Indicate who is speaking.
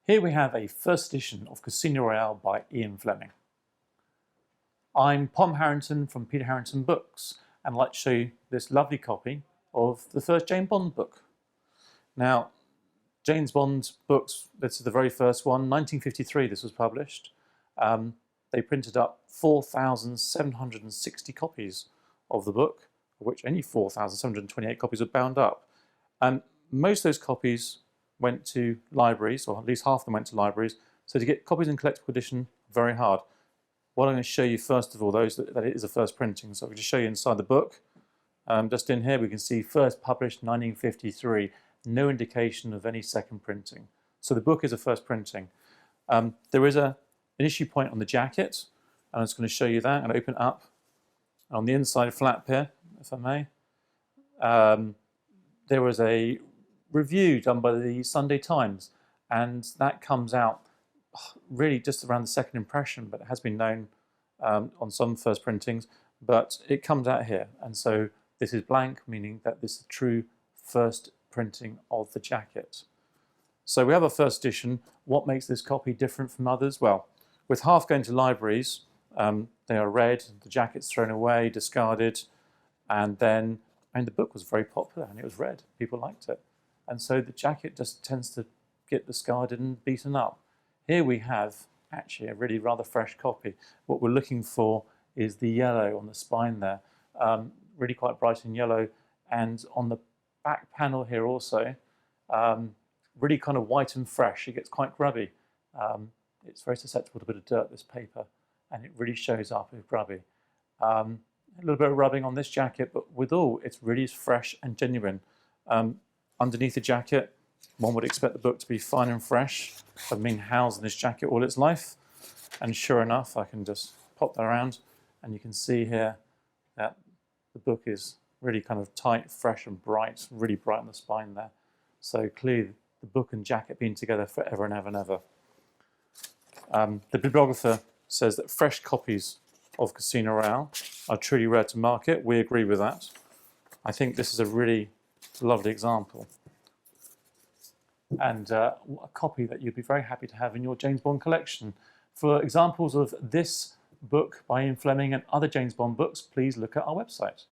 Speaker 1: Here we have a first edition of Casino Royale by Ian Fleming. I'm Pom Harrington from Peter Harrington Books, and I'd like to show you this lovely copy of the first James Bond book. Now, James Bond books, this is the very first one, 1953 this was published. They printed up 4,760 copies of the book, of which only 4,728 copies were bound up. And most of those copies went to libraries, or at least half of them went to libraries, so to get copies in collectible edition, very hard. What I'm going to show you first of all, that it is a first printing. So I'll just show you inside the book. Just in here we can see first published 1953, no indication of any second printing. So the book is a first printing. There is an issue point on the jacket, and I'm just going to show you that and open it up. And on the inside flap here, if I may, there was a review done by the Sunday Times, and that comes out really just around the second impression, but it has been known on some first printings, but it comes out here. And so this is blank, meaning that this is a true first printing of the jacket. So we have a first edition. What makes this copy different from others? Well, with half going to libraries, they are read, the jacket's thrown away, discarded, and then, the book was very popular and it was read, people liked it. And so the jacket just tends to get discarded and beaten up. Here we have actually a really rather fresh copy. What we're looking for is the yellow on the spine there, really quite bright in yellow. And on the back panel here also, really kind of white and fresh. It gets quite grubby. It's very susceptible to a bit of dirt, this paper, and it really shows up as grubby. A little bit of rubbing on this jacket, but withal, it's really fresh and genuine. Underneath the jacket, one would expect the book to be fine and fresh. I've been housed in this jacket all its life, and sure enough, I can just pop that around, and you can see here that the book is really kind of tight, fresh and bright, really bright on the spine there. So clearly the book and jacket being together forever and ever and ever. The bibliographer says that fresh copies of Casino Royale are truly rare to market. We agree with that. I think this is a really lovely example, and a copy that you'd be very happy to have in your James Bond collection. For examples of this book by Ian Fleming and other James Bond books, please look at our website.